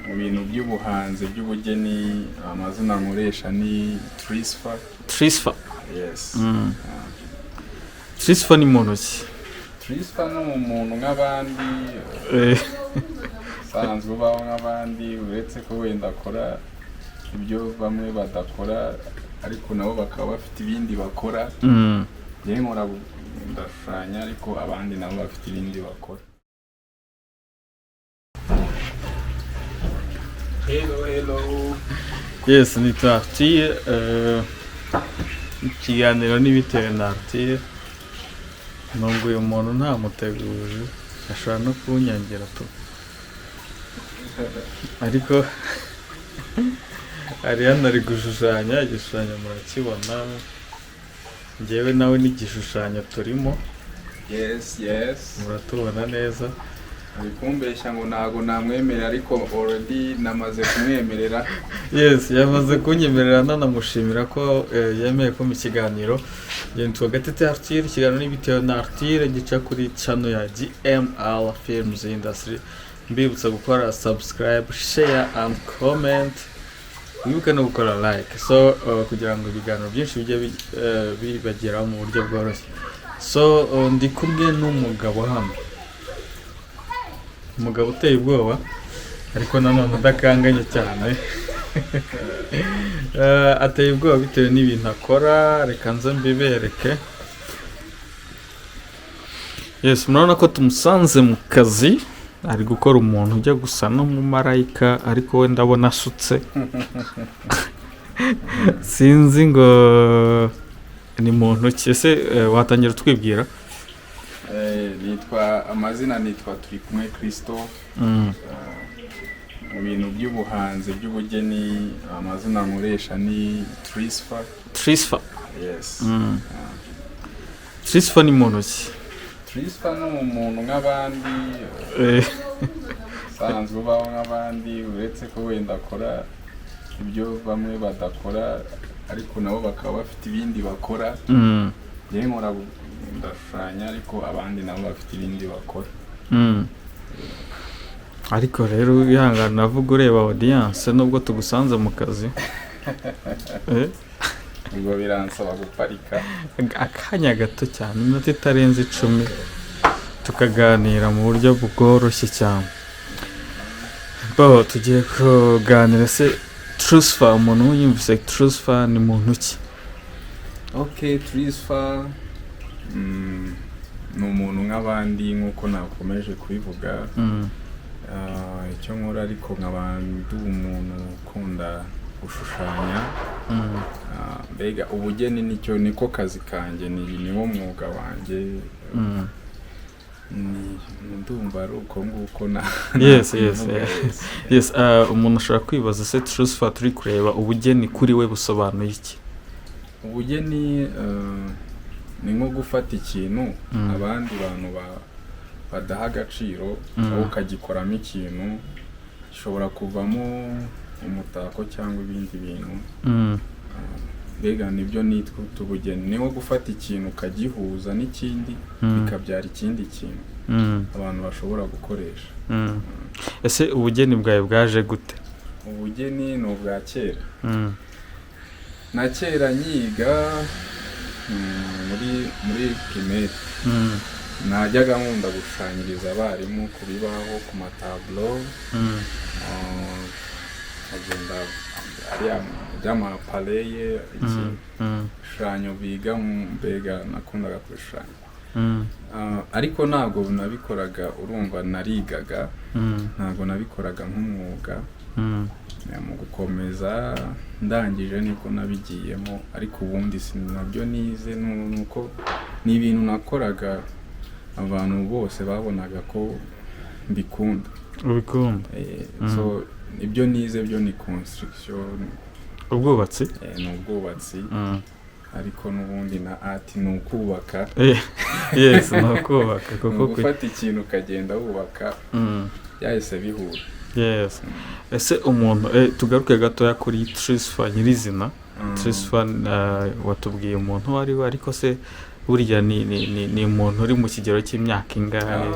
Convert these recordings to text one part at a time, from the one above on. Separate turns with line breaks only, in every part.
mu bintu by'ubuhanzi by'ubugeni amazina nkoresha ni Trisfa.
Trisfa.
Yes.
Trisfa ni muntu ki?
Trisfa ni umuntu nk'abandi usanzwe ubaho nk'abandi uretse ko wenda akora ibyo bamwe badakora ariko nabo bakaba bafite ibindi bakora. Njyewe nkora ndashushanya ariko abandi nabo bafite ibindi bakora. Hello.
Yes, ni Arthur. Ikiganiro n'ibitewe na Arthur. Nubwo uyu muntu ntamuteguje ashobora no kunyangira tu. Ariko Ariana ari gushushanya, igishushanyo murakibona. Njyewe nawe n'igishushanyo turimo.
Yes.
Muratubona neza.
Ari kumbeshya ngo ntago namwemerera ariko already namaze kumwemerera.
Yes, yamaze kunyemerera nanamushimira ko yemeye ko mu kiganiro. Yitwa Gatete Arthur, ikiganiro n'ibitewe na Arthur gica kuri channel ya GML Films Industry. Mbibutsa gukora subscribe, share and comment. Wibuke no gukora like. So kugira ngo ibiganiro byinshi bijye bibageraho mu buryo bworoshye. So ndi kumwe n'umugabo hano. Umugabo uteye ubwoba ariko nanone udakanganye cyane. Ateye ubwoba bitewe n'ibintu akora. Reka nze mbibereke. Yes, murabona ko tumusanze mu kazi. Ari gukora umuntu ujya gusa n'umumarayika ariko we ndabona asutse. Sinzi ngo ni muntu ki se watangira twibwira?
Amazina nitwa Turikumwe Christophe. Mu bintu by'ubuhanzi by'ubugeni amazina nkoresha ni Trisfa. Yes.
Trisfa ni muntu ki?
Trisfa ni umuntu nk'abandi usanzwe ubaho nk'abandi uretse ko wenda akora ibyo bamwe badakora ariko nabo bakaba bafite ibindi bakora. Njyewe nkora ndashushanya ariko abandi nabo bafite ibindi bakora.
Ariko rero yangana navuga ureba audience nubwo tugusanze mu kazi.
Ubwo biransaba guparika
akanya gato cyane iminota itarenze 10 tukaganira mu buryo bworoshye cyane. Tugiye kuganira se Trisfa, umuntu yumvise Trisfa ni muntu ki?
Okay, Trisfa ni umuntu nk'abandi nk'uko nakomeje kubivuga. Icyo nkora ariko nk'abandi umuntu ukunda gushushanya. Mbega ubugeni nicyo niko kazi kanjye niwo mwuga wanjye. Ndumva ari uko nguko na.
Yes, umuntu ashobora kwibaza se Trisfa turi kureba ubugeni kuri we busobanuye iki?
Ubugeni ni nko gufata ikintu abandi bantu badaha agaciro aho ukagikoramo ikintu gishobora kuvamo umutako cyangwa ibindi bintu. Mbega nibyo nitwa ubugeni, ni nko gufata ikintu ukagihuza n'ikindi bikabyara ikindi kintu abantu bashobora gukoresha.
Ese ubugeni bwawe bwaje gute?
Ubugeni ni ubwa kera. Na kera nyiga muri primaire najyaga nkunda gushushanyiriza abarimu ku bibaho ku matablo. Agenda by'amapaleye igishushanyo biga mbega nakundaga kubishushanya. Ariko ntabwo nabikoraga urumva narigaga ntabwo nabikoraga nk'umwuga. Mu gukomeza ndangije niko nabigiyemo ariko ubundi sinabyo nize nuko ni ibintu nakoraga abantu bose babonaga ko mbikunda.
Ubikunda?
So ibyo nize byo ni construction.
Ubwubatsi?
Ni ubwubatsi. Ariko n'ubundi na art ni ukubaka.
Yes, ni ukubaka kuko
gufata ikintu ukagenda wubaka yahise bihura.
Yes. Ese umuntu tugaruke gatoya kuri Trisfa nyirizina. Trisfa watubwiye umuntu wari ariko se burya ni umuntu uri mu kigero cy'imyaka ingahe?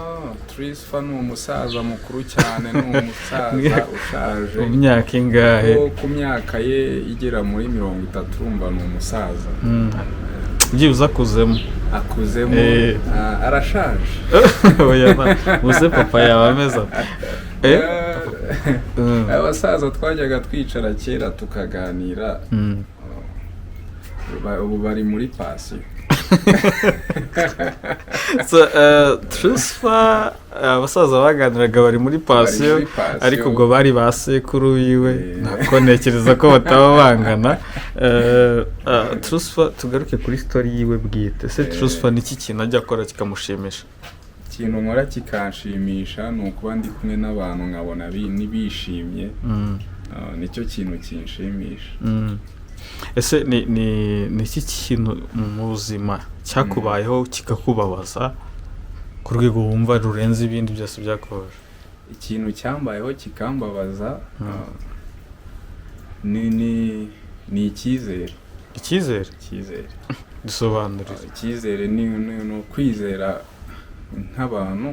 Trisfa ni umusaza mukuru cyane, ni umusaza ushaje.
Mu myaka ingahe?
Ku myaka ye igera muri 30 urumva ni umusaza.
Byibuze akuzemo.
Arashaje.
Oya muze papa yawe ameze
abasaza twajyaga twicara kera tukaganira, ubu bari muri pasiyo.
Trisfa abasaza baganiraga bari muri pasiyo, ariko ubwo bari ba sekuru wiwe, nako ntekereza ko bataba bangana. Trisfa tugaruke kuri story yiwe bwite. Se Trisfa niki kintu ajya akora kikamushimisha?
Ikintu nkora kikanshimisha ni ukuba ndi kumwe n'abantu nkabona bishimye, nicyo kintu kinshimisha.
Ese ni iki kintu mu buzima cyakubayeho kikakubabaza ku rwego wumva rurenze ibindi byose byakubabaje?
Ikintu cyambayeho kikambabaza ni icyizere.
Icyizere dusobanurira.
Icyizere ni ukwizera nk'abantu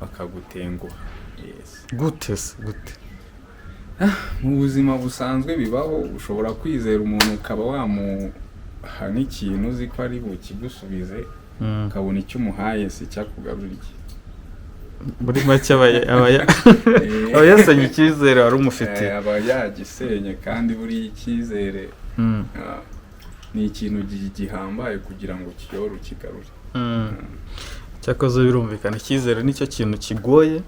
bakagutenguha.
Gute?
Mu buzima busanzwe bibaho, ushobora kwizera umuntu ukaba wamuha nk'ikintu uzi ko ari bukigusubize, ukabona icyo umuhaye si cyakugaruriye.
Muri make aba yasenye icyizere wari umufitiye.
Aba yagisenye, kandi buri icyizere ni ikintu gihambaye kugira ngo kiyore ukigarure.
Cyakoze birumvikana icyizere nicyo kintu kigoye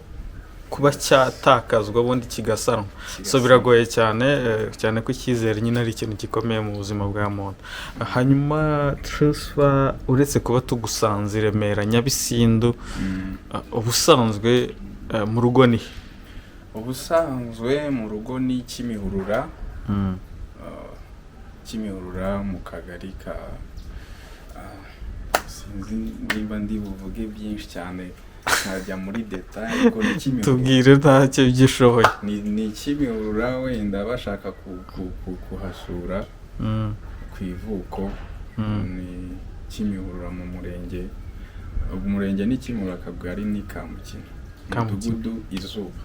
kuba cyatakazwa ubundi kigasanwa. So biragoye cyane ko icyizere nyine ari ikintu gikomeye mu buzima bwa muntu. Hanyuma Trisfa, uretse kuba tugusanze i Remera Nyabisindu, ubusanzwe mu rugo ni?
Ubusanzwe mu rugo ni Kimihurura. Kimihurura mu kagari ka sinzi niba ndi buvuge byinshi cyane nkajya muri detail, ariko ni Kimihurura.
Tubwire ntacyo byishoboye.
Ni Kimihurura, wenda bashaka kuhasura ku ivuko. Ni Kimihurura mu murenge ni Kimihurura, akagari ni Kamukino, umudugudu Izuba.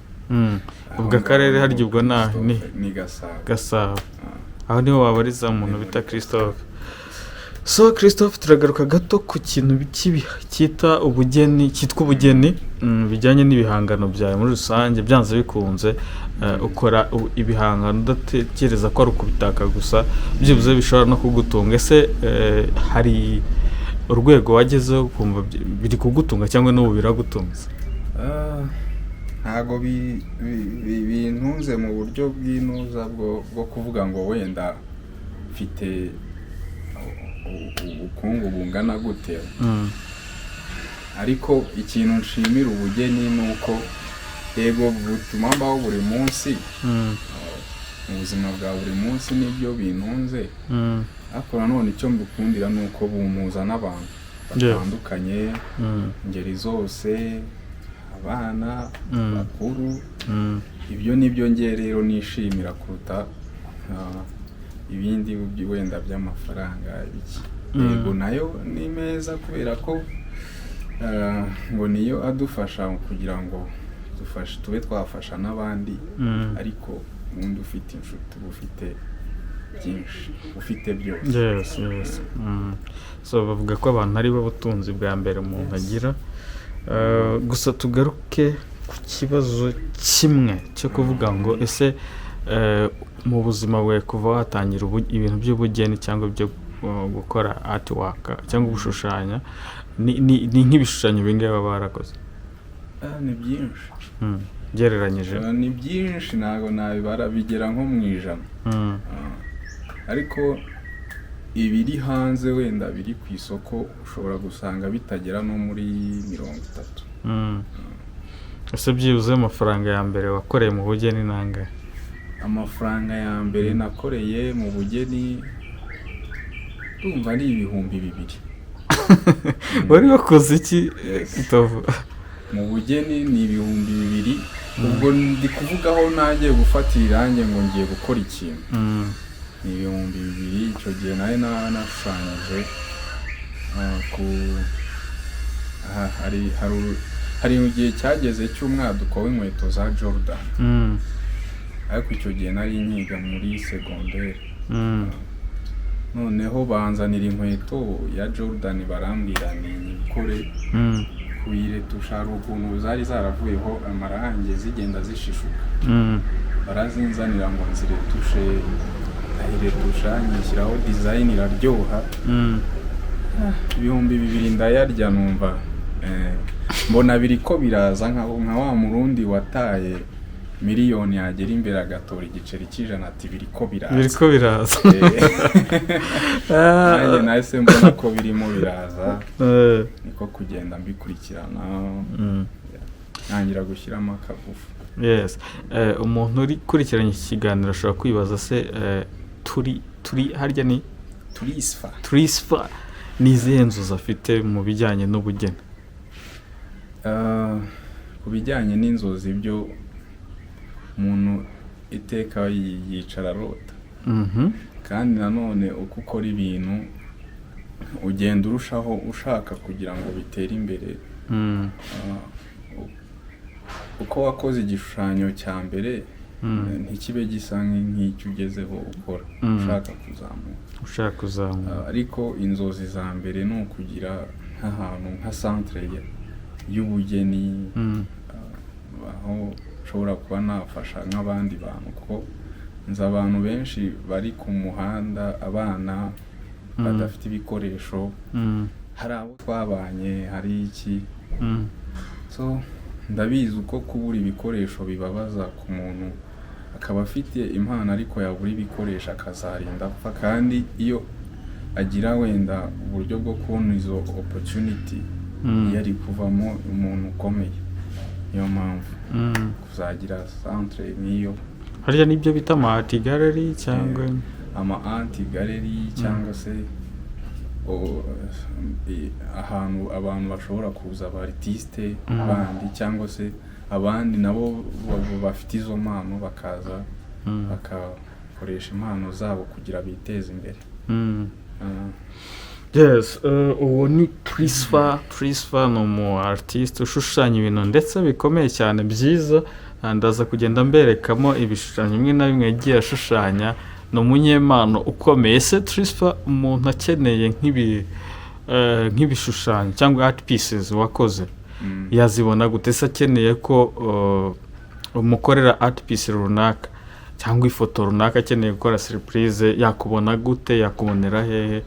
Ubwo akarere harya ubwo
ni
Gasabo. Aho niho wabariza umuntu bita Christophe. So Christophe, turagaruka gato ku kintu cyitwa ubugeni bijyanye n'ibihangano byawe muri rusange. Byanze bikunze ukora ibihangano udatekereza ko ari ukubitaka gusa, byibuze bishobora no kugutunga. Ese hari urwego wagezeho ukumva biri kugutunga cyangwa n'ubu biragutunze?
Ntago bintunze mu buryo bw'inuza bwo kuvuga ngo wenda mfite ubukungu bungana gute, ariko ikintu nshimira ubugeni ni uko yego butuma mbaho buri munsi, mu buzima bwa buri munsi nibyo bintunze, ariko nanone icyo mbukundira ni uko bumuza n'abantu batandukanye, ingeri zose, abana, bakuru. Ibyo nibyo ngiye rero nishimira kuruta ibindi wenda by'amafaranga biki. Yego nayo ni meza kubera ko ngo niyo adufasha kugira ngo tube twafasha n'abandi, ariko ubundi ufite inshuti ufite byinshi, ufite byose.
Yes. So bavuga ko abantu ari bo butunzi bwa mbere umuntu agira. Gusa tugaruke ku kibazo kimwe cyo kuvuga ngo ese mu buzima bwawe kuva watangira ibintu by'ubugeni cyangwa byo gukora artwork cyangwa gushushanya, ni nk'ibishushanyo bingahe baba barakoze?
Ni byinshi.
Gereranyije
ni byinshi, ntabwo nabibara, bigera nko mu 100. Ariko ibiri hanze wenda biri ku isoko ushobora gusanga bitagera no muri 30.
Ese byibuze amafaranga ya mbere wakoreye mu bugeni nangahe?
Amafaranga ya mbere nakoreye mu bugeni ndumva ari 2,000.
Wari wakoze iki?
Mu bugeni ni 2,000. Ubwo ndi kuvugaho nagiye gufatira irange ngo ngiye gukora ikintu. Ni 2,000. Icyo gihe nawe nashushanyije hari igihe cyageze cy'umwaduko w'inkweto za Jordan, ariko icyo gihe nari nkiga muri secondaire, noneho banzanira inkweto ya Jordan barambwira ni nyikore kuyiretusha, hari ukuntu zari zaravuyeho amarangi zigenda zishishuka, barazinzanira ngo nziretushe, ndayiretusha nyishyiraho design iraryoha, 2000 ndayarya numva mbona biriko biraza nka wa murundi wataye miliyoni yagera imbere agatora igiceri cy'ijana ati biriko biraza nanjye nahise mbona ko birimo biraza, niko kugenda mbikurikirana ntangira gushyiramo akagufu.
Yes. Umuntu uri kurikiranye iki kiganiro ashobora kwibaza se turi harya ni turisfa ni izihe nzozi afite mu bijyanye n'ubugeni?
Ku bijyanye n'inzozi byo umuntu iteka yicara arota, kandi nanone uko ukora ibintu ugenda urushaho ushaka kugira ngo bitere imbere, uko wakoze igishushanyo cya mbere ntikibe gisa nk'icyo ugezeho ukora ushaka kuzamuka, ariko inzozi za mbere ni ukugira nk'ahantu nka centre y'ubugeni, aho ushobora kuba nafasha nk'abandi bantu, kuko nzi abantu benshi bari ku muhanda, abana badafite ibikoresho, hari abo twabanye, hari iki, so ndabizi uko kubura ibikoresho bibabaza ku muntu, akaba afite impano ariko yabura ibikoresho akazarinda apfa, kandi iyo agira wenda uburyo bwo kubona izo opportunity yari kuvamo umuntu ukomeye. Niyo mpamvu kuzagira centre niyo,
harya nibyo bita ama art gallery cyangwa
ama art gallery cyangwa se ahantu abantu bashobora kuza aba artiste bandi, cyangwa se abandi nabo bafite izo mpano bakaza bakakoresha impano zabo kugira biteze imbere.
Yes, uwo ni Trisfa ni umu artiste ushushanya ibintu ndetse bikomeye cyane byiza, ndaza kugenda mberekamo ibishushanyo bimwe na bimwe yagiye ashushanya. Ni umunyempano ukomeye. Se Trisfa, umuntu akeneye nk'ibishushanyo cyangwa art pieces wakoze yazibona gute? Se akeneye ko umukorera art piece runaka cyangwa ifoto runaka, akeneye gukora surprise, yakubona gute? Yakubonera hehe?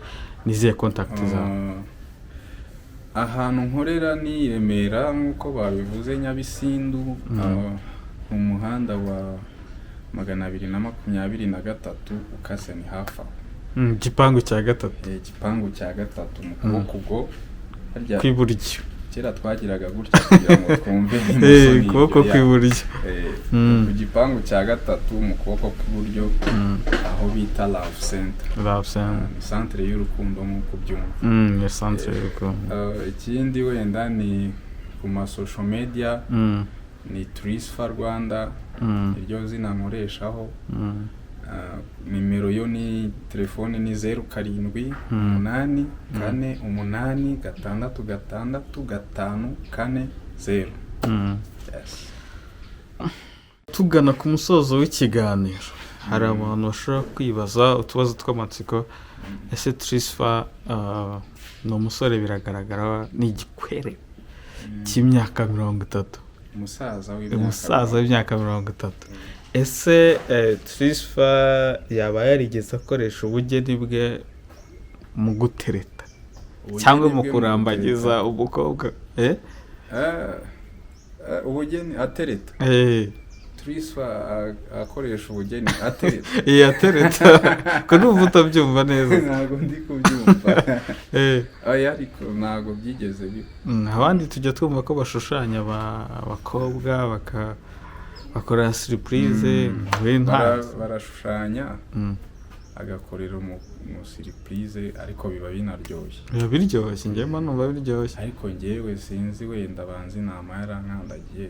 Nizihe contact zawe?
Ahantu nkorera ni Remera nk'uko babivuze, Nyabisindu, mu muhanda wa 223 ukase ni hafa.
Gipangu cya gatatu.
Gipangu cya gatatu mu kuboko ubwo harya
kwiburyo.
Kera twagiraga gutya kugira ngo twumve imuso ni
kuboko kwiburyo.
Ku gipangu cya gatatu mu kuboko kw'iburyo aho bita Love Center. Centre y'urukundo nk'uko byumva.
Ni centre y'urukundo.
Ikindi wenda ni ku ma social media ni Trisfa Rwanda, iryo zina nkoreshaho. Nimero yo ni telefone ni 07 8 4 8 6 6 5 4 0. Yes.
Tugana ku musozo w'ikiganiro, hari abantu bashobora kwibaza utubazo tw'amatsiko. Ese Trisfa ni umusore biragaragara ni igikwere cy'imyaka 30, umusaza w'imyaka 30. Ese Trisfa yaba yarigeze akoresha ubugeni bwe mu gutereta cyangwa mu kurambagiza umukobwa?
Ubugeni atereta? Trisfa akoresha ubugeni atereta?
Atereta ko numva utabyumva neza.
Ntabwo ndi kubyumva. Ariko ntabwo byigeze biba.
Abandi tujya twumva ko bashushanya abakobwa bakora surprise,
barashushanya agakorera mu surprise, ariko biba binaryoshye.
Biba biryoshye, njye numva biryoshye.
Ariko njyewe sinzi, wenda banzi nama yarankandagiye,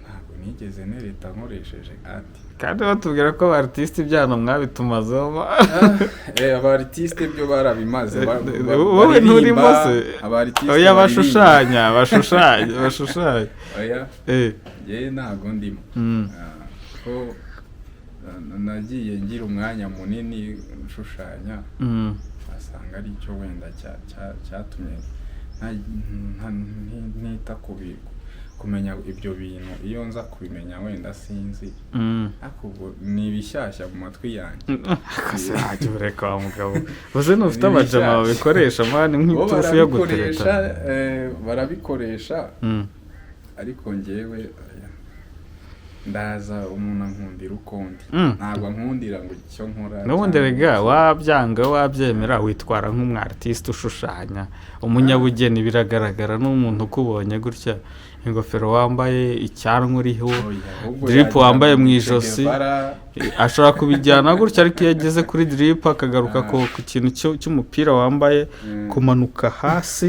ntabwo nigeze nereta nkoresheje ati
kandi batubwira ko abartiste ibyano mwabitumazeho
abartiste byo barabimaze
wowe nturimo se oya bashushanya
oya yewe ntabwo ndimo ko nagiye ngira umwanya munini nshushanya asanga ari cyo wenda cyatumye ntita kumenya ibyo bintu iyo nza kubimenya wenda sinzi ariko ni ibishyashya mu matwi yanjye
akase ureka wa mugabo uze ntufite abajama babikoresha mani nk'itufu yo gutereta
barabikoresha ariko njyewe ndaza umuntu ankundira ukundi ntabwo ankundira ngo icyo nkora
n'ubundi rega wabyanga wabyemera witwara nk'umwartiste ushushanya umunyabugeni biragaragara n'umuntu ukubonye gutya ingofero wambaye icyanwa uriho drip wambaye mu ijosi ashobora kubijyana gutya ariko iyo ageze kuri drip akagaruka ku kintu cy'umupira wambaye kumanuka hasi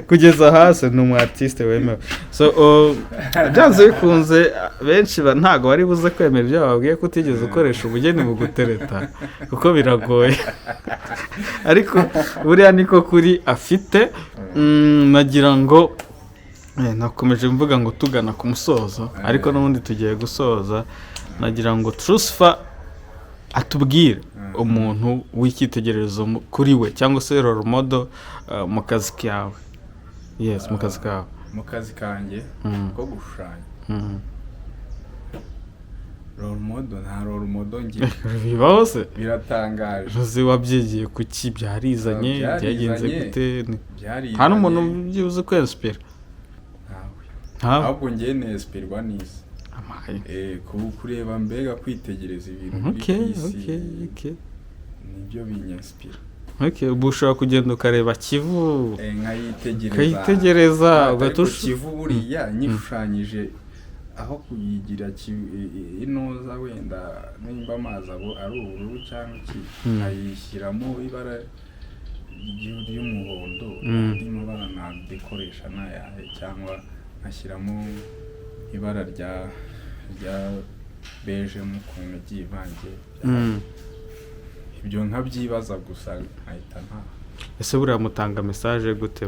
kugeza hasi ni umwartiste wemewe so byanze bikunze benshi ntago bari buze kwemera ibyo babwiye ko utigeze ukoresha ubugeni bugutereta kuko biragoye ariko buriya niko kuri afite nagira ngo nakomeje mvuga ngo tugana ku musozo ariko n'ubundi tugiye gusoza nagira ngo Trucifer atubwire umuntu w'icyitegererezo kuri we cyangwa se role model mu kazi kawe mu kazi kawe
mu kazi kanjye ko gushushanya role model nta role model ngira
bibaho se
biratangaje
uzi wabyigiye kuki byarizanye byagenze gute nta n'umuntu uzi ko inspire
ahubwo njye nesipirwa n'isi kureba mbega kwitegereza ibintu muri isi nibyo binyesipira
ubu ushobora kugenda ukareba Kivu
nkayitegereza Kivu buriya nyishushanyije aho kuyigira inoza wenda nimba amazi ari ubururu cyangwa iki nkayishyiramo ibara ry'umuhondo andi mabara nabikoresha n'ayahe cyangwa nkashyiramo ibara rya beje mu kuntu igiye ivange ibyo nkabyibaza gusa nkahita
ese buriya mutanga message gute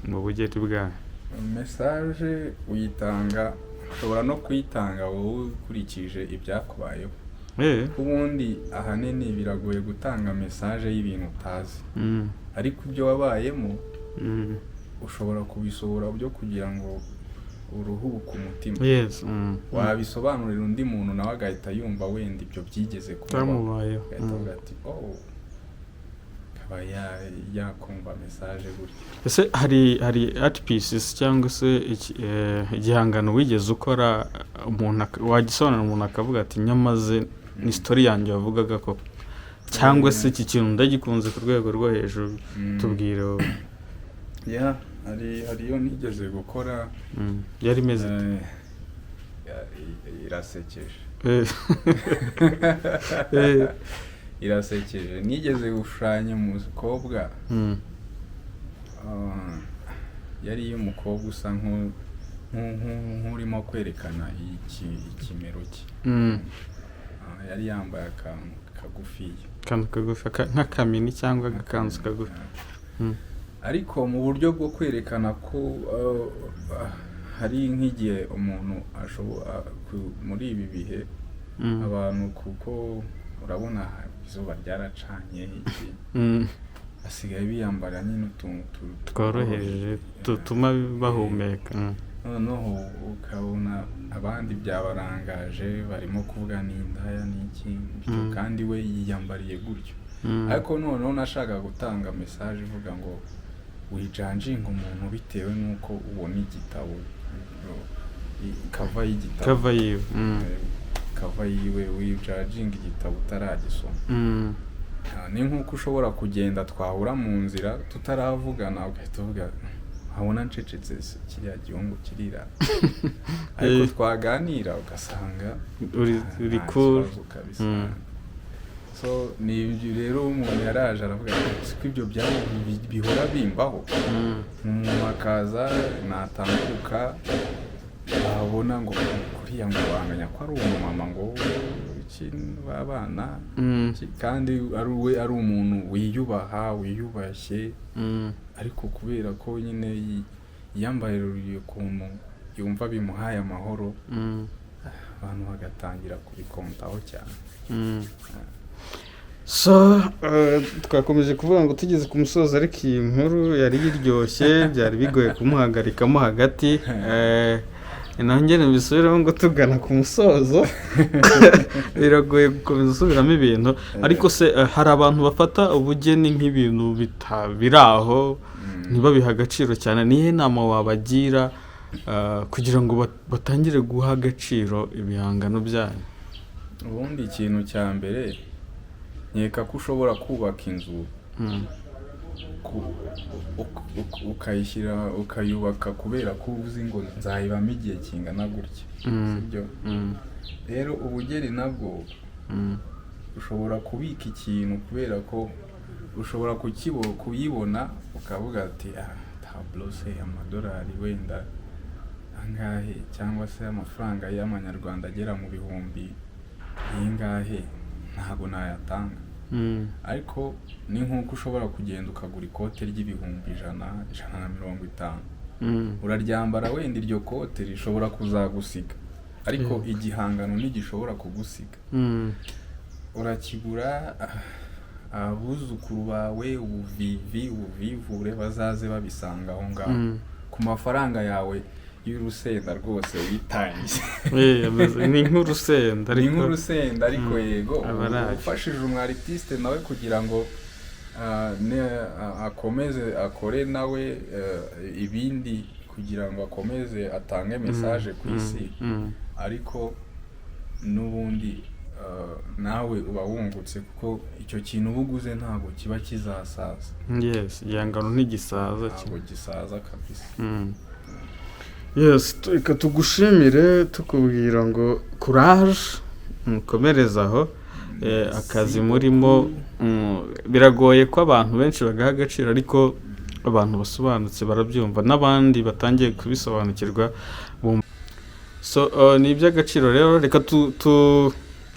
mu bugeni bwawe
message uyitanga ushobora no kuyitanga wowe ukurikije ibyakubayeho ubundi ahanini biragoye gutanga message y'ibintu utazi ariko ibyo wabayemo ushobora kubisohora byo kugira ngo uruhuke umutima wabisobanurira undi muntu nawe agahita yumva wenda ibyo byigeze
kubamubayeho
ati akaba yakumva message gutya
ese hari art pieces cyangwa se igihangano wigeze ukora umuntu wagisobanura umuntu akavuga ati nyamaze ni story yanjye wavugaga ko cyangwa se iki kintu ndagikunze ku rwego rwo hejuru tubwire
hari iyo nigeze gukora
yari imeze
irasekeje irasekeje nigeze gushushanya umukobwa yari iy'umukobwa usa nk'urimo kwerekana ikimero cye yari yambaye akantu kagufi
nk'akamini cyangwa agakanzu kagufi
ariko mu buryo bwo kwerekana ko hari nk'igihe umuntu ashobora muri ibi bihe abantu kuko urabona izuba ryaracanye basigaye biyambara nyine utuntu
tworoheje dutuma bahumeka
noneho ukabona abandi byabarangaje barimo kuvuga ni indaya n'iki kandi we yiyambariye gutyo ariko noneho nashaka gutanga message ivuga ngo wijanjinga umuntu bitewe n'uko ubona igitabo kava yiwe wijanjinga igitabo utaragisoma ni nk'uko ushobora kugenda twahura mu nzira tutaravugana ugahita uvuga habona ncecetse kiriya gihungu kirira ariko twaganira ugasanga
uri cool
so ni ibyo rero umuntu yaraje aravuga ko ibyo bihora bimbaho umuntu akaza natambuka wabona ngo kuriya ngo wanganya ko ari umumama ngo ikintu babana kandi ari umuntu wiyubaha wiyubashye ariko kubera ko nyine yambaruriye ukuntu yumva bimuhaye amahoro abantu bagatangira kubikontaho cyane.
So twakomeje kuvuga ngo tugeze ku musozo ariko iyi nkuru yari iryoshye byari bigoye kumuhagarikamo hagati nongere mbisubiremo ngo tugana ku musozo biragoye gukomeza usubiramo ibintu ariko se hari abantu bafata ubugeni nk'ibintu biraho ntibabiha agaciro cyane. nihe nama wabagira kugira ngo batangire guha agaciro ibihangano byanyu?
Ubundi ikintu cya mbere nkeka ko ushobora kubaka inzu ukayubaka kubera ko uzi ngo nzayibamo igihe kingana gutya, sibyo? Rero ubugeni nabwo ushobora kubika ikintu kubera ko ushobora kuyibona ukavuga ati tablo se amadolari wenda angahe cyangwa se amafaranga y'amanyarwanda agera mu bihumbi ingahe ntabwo nayatanga. Ariko ni nk'uko ushobora kugenda ukagura ikote ry'ibihumbi 150 uraryambara wenda iryo kote rishobora kuzagusiga ariko igihangano ntigishobora kugusiga. Urakigura abuzukuru bawe ubuvivure bazaze babisanga aho ngaho ku mafaranga yawe y'urusenda rwose witangiye.
Ni nk'urusenda
ariko yego ufashije umwartiste nawe kugira ngo akomeze akore nawe ibindi kugira ngo akomeze atange message ku isi, ariko n'ubundi nawe uba wungutse kuko icyo kintu ubuguze ntabwo kiba kizasaza.
Yes, igihangano ntigisaza,
ntabwo gisaza kabisa.
Yes, reka tugushimire tukubwira ngo courage mukomereza aho akazi murimo. Biragoye ko abantu benshi bagaha agaciro ariko abantu basobanutse barabyumva n'abandi batangiye kubisobanukirwa. So ni iby'agaciro rero, reka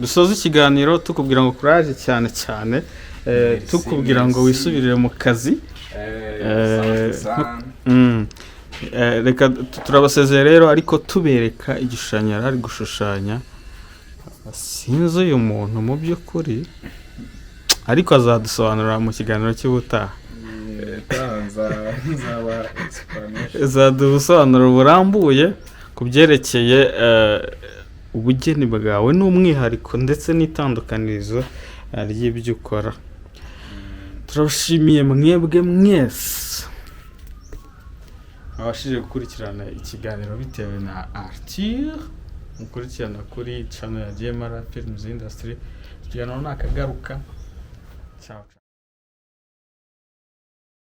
dusoze ikiganiro tukubwira ngo courage cyane cyane, tukubwira ngo wisubirire mu kazi. Reka turabasezeye rero ariko tubereka igishushanyo yari ari gushushanya. Sinzi uyu muntu mu by'ukuri ariko azadusobanurira mu kiganiro cy'ubutaha. Azaduha ubusobanuro burambuye ku byerekeye ubugeni bwawe n'umwihariko ndetse n'itandukanirizo ry'ibyo ukora. Turabashimiye mwebwe mwese abashije gukurikirana ikiganiro bitewe na Arthur, mukurikirana kuri channel ya GMR Films Industry. Ikiganiro nakagaruka. Ciao.